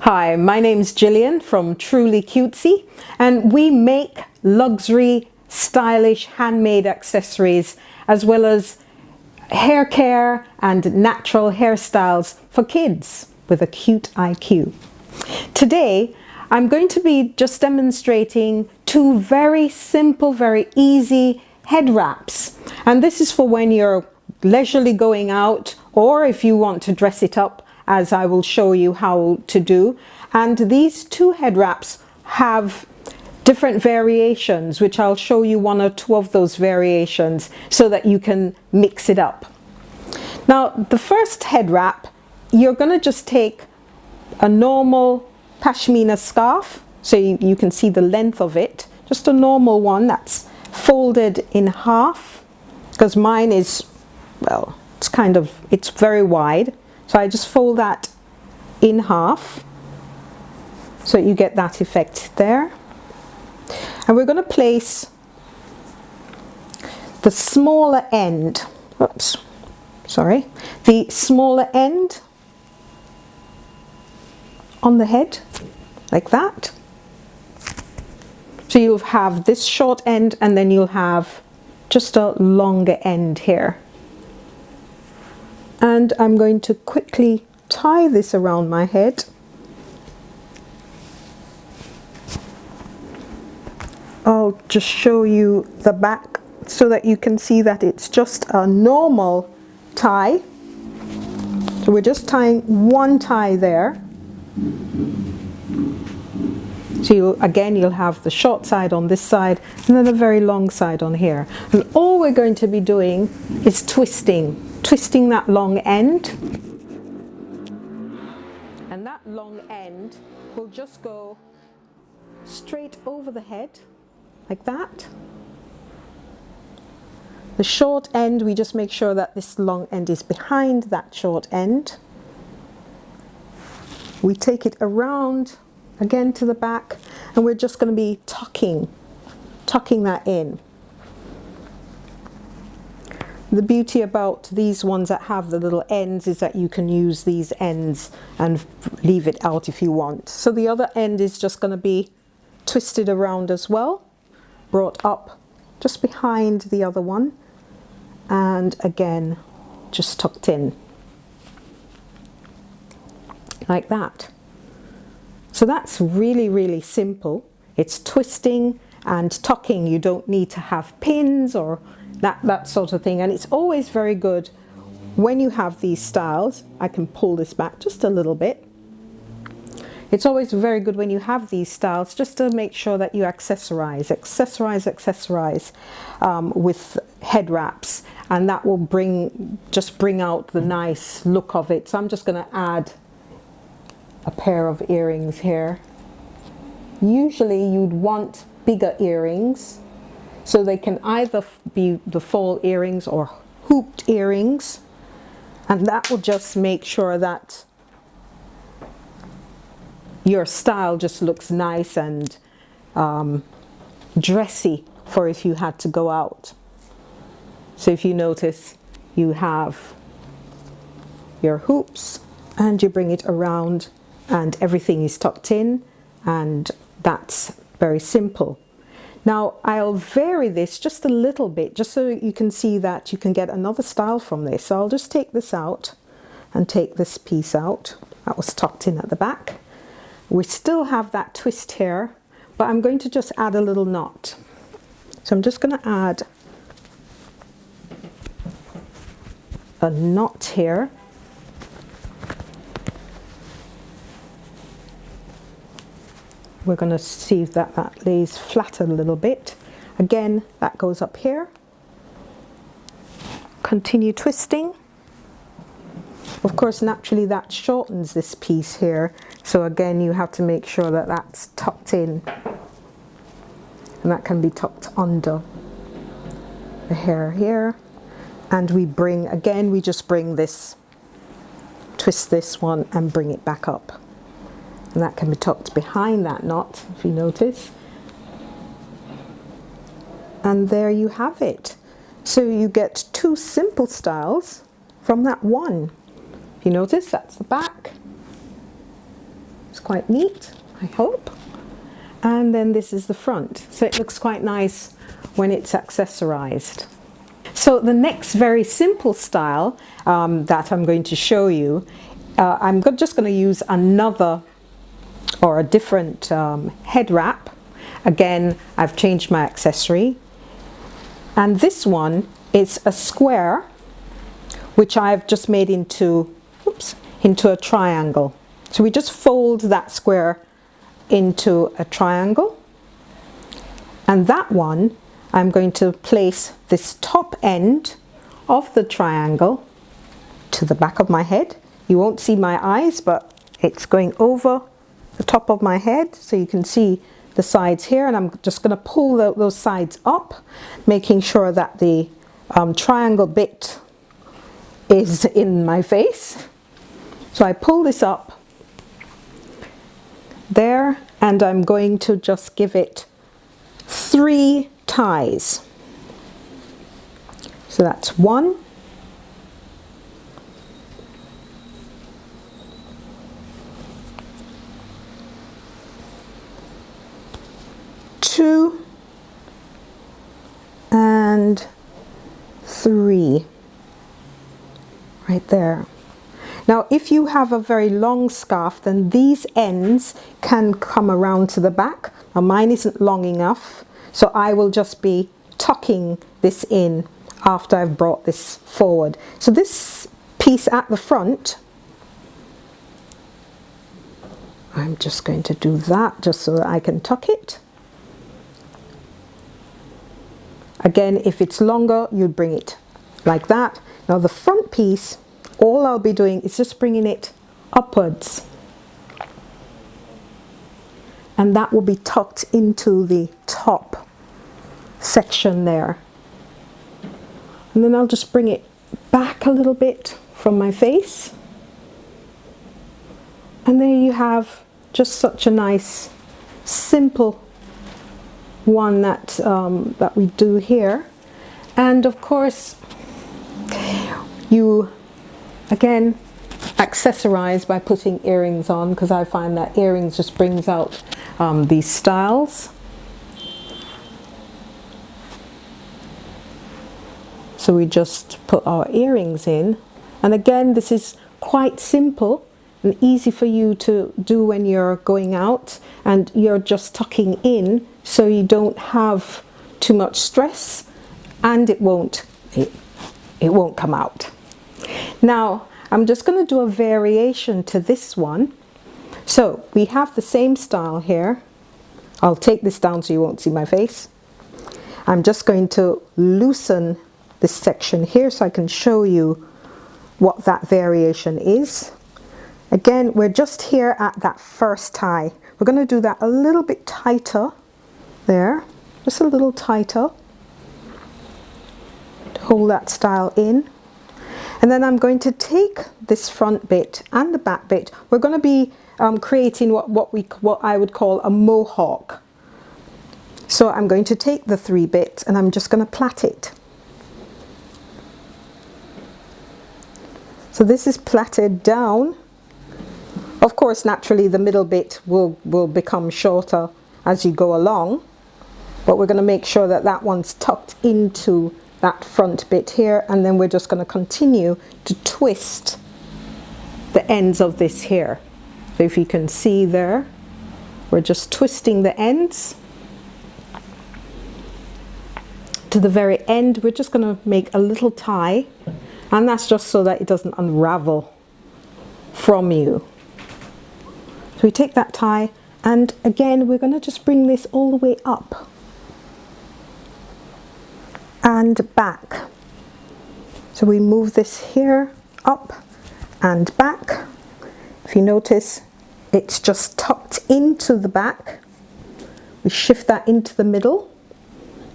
Hi, my name's Gillian from Truly Cutesie, and we make luxury, stylish, handmade accessories as well as hair care and natural hairstyles for kids with a cute IQ. Today, I'm going to be just demonstrating two very simple, very easy head wraps. And this is for when you're leisurely going out, or if you want to dress it up, as I will show you how to do. And these two head wraps have different variations, which I'll show you one or two of those variations so that you can mix it up. Now, the first head wrap, you're going to just take a normal pashmina scarf, so you can see the length of it, just a normal one that's folded in half, because mine is, well, it's very wide. So I just fold that in half so you get that effect there. And we're going to place the smaller end, the smaller end on the head, like that. So you'll have this short end and then you'll have just a longer end here. And I'm going to quickly tie this around my head. I'll just show you the back so that you can see that it's just a normal tie. So we're just tying one tie there. So you'll have the short side on this side and then a very long side on here. And all we're going to be doing is twisting that long end. And that long end will just go straight over the head, like that. The short end, we just make sure that this long end is behind that short end. We take it around again to the back, and we're just going to be tucking that in. The beauty about these ones that have the little ends is that you can use these ends and leave it out if you want. So the other end is just going to be twisted around as well, brought up just behind the other one, and again just tucked in like that. So that's really, really simple. It's twisting and tucking. You don't need to have pins or that sort of thing. And it's always very good when you have these styles. I can pull this back just a little bit. It's always very good when you have these styles just to make sure that you accessorize with head wraps, and that will bring out the nice look of it. So I'm just going to add a pair of earrings here. Usually you'd want bigger earrings, so they can either be the fall earrings or hooped earrings, and that will just make sure that your style just looks nice and dressy for if you had to go out. So if you notice, you have your hoops and you bring it around and everything is tucked in, and that's very simple. Now I'll vary this just a little bit just so you can see that you can get another style from this. So I'll just take this out and take this piece out that was tucked in at the back. We still have that twist here, but I'm going to just add a little knot. So I'm just going to add a knot here. We're going to see if that lays flat a little bit. Again, that goes up here. Continue twisting. Of course, naturally that shortens this piece here. So again, you have to make sure that that's tucked in. And that can be tucked under the hair here. And we just bring this, twist this one and bring it back up. And that can be tucked behind that knot, if you notice. And there you have it. So you get two simple styles from that one. If you notice, that's the back. It's quite neat, I hope. And then this is the front. So it looks quite nice when it's accessorized. So the next very simple style that I'm going to show you, I'm just going to use another or a different head wrap. Again, I've changed my accessory. And this one is a square, which I've just made into a triangle. So we just fold that square into a triangle. And that one, I'm going to place this top end of the triangle to the back of my head. You won't see my eyes, but it's going over the top of my head, so you can see the sides here, and I'm just going to pull those sides up, making sure that the triangle bit is in my face. So I pull this up there, and I'm going to just give it 3 ties. So that's 1, 2, and 3 right there. Now if you have a very long scarf, then these ends can come around to the back. Now mine isn't long enough, so I will just be tucking this in after I've brought this forward. So this piece at the front, I'm just going to do that just so that I can tuck it. Again, if it's longer, you'd bring it like that. Now the front piece, all I'll be doing is just bringing it upwards. And that will be tucked into the top section there. And then I'll just bring it back a little bit from my face. And there you have just such a nice, simple one that that we do here. And of course, you again accessorize by putting earrings on, because I find that earrings just brings out these styles. So we just put our earrings in, and again this is quite simple and easy for you to do when you're going out and you're just tucking in, so you don't have too much stress and it won't come out. Now I'm just going to do a variation to this one. So we have the same style here. I'll take this down so you won't see my face. I'm just going to loosen this section here so I can show you what that variation is. Again, we're just here at that first tie. We're going to do that a little bit tighter there, just a little tighter to hold that style in. And then I'm going to take this front bit and the back bit. We're going to be creating what I would call a mohawk. So I'm going to take the 3 bits and I'm just going to plait it. So this is plaited down. Of course, naturally the middle bit will become shorter as you go along, but we're going to make sure that that one's tucked into that front bit here, and then we're just going to continue to twist the ends of this here. So if you can see there, we're just twisting the ends to the very end. We're just going to make a little tie, and that's just so that it doesn't unravel from you. So we take that tie, and again we're going to just bring this all the way up and back. So we move this here up and back. If you notice, it's just tucked into the back. We shift that into the middle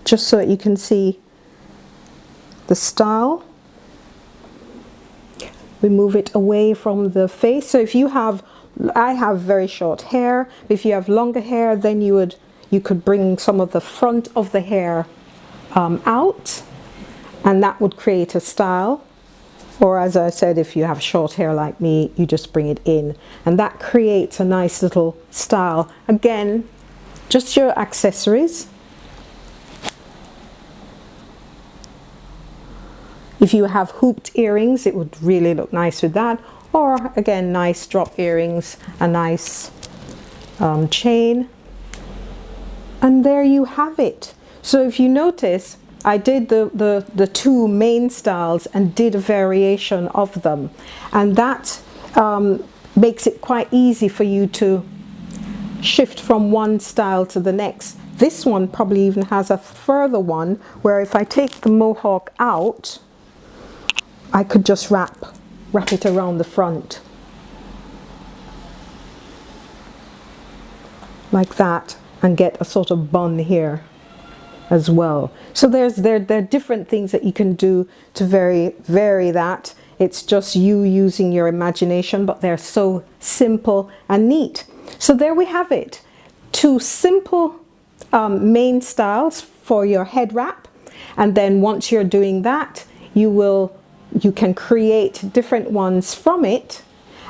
just so that you can see the style. We move it away from the face. So if you have, I have very short hair. If you have longer hair, then you could bring some of the front of the hair out, and that would create a style. Or as I said, if you have short hair like me, you just bring it in. And that creates a nice little style. Again, just your accessories. If you have hooped earrings, it would really look nice with that. Or again, nice drop earrings, a nice chain. And there you have it. So if you notice, I did the two main styles and did a variation of them, and that makes it quite easy for you to shift from one style to the next. This one probably even has a further one where if I take the mohawk out, I could just wrap it around the front like that and get a sort of bun here as well. So there are different things that you can do to vary that. It's just you using your imagination, but they're so simple and neat. So there we have it. Two simple main styles for your head wrap, and then once you're doing that, you can create different ones from it.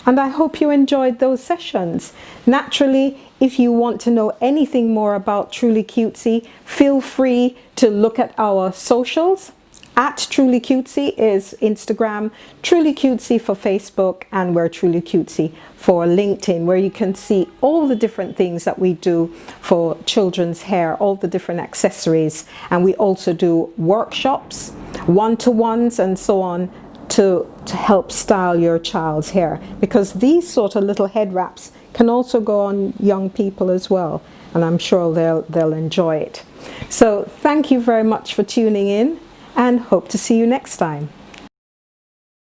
And I hope you enjoyed those sessions. Naturally, if you want to know anything more about Truly Cutesie, feel free to look at our socials. At Truly Cutesie is Instagram, Truly Cutesie for Facebook, and we're Truly Cutesie for LinkedIn, where you can see all the different things that we do for children's hair, all the different accessories. And we also do workshops, one-to-ones, and so on, to help style your child's hair, because these sort of little head wraps can also go on young people as well, and I'm sure they'll enjoy it. So thank you very much for tuning in, and hope to see you next time.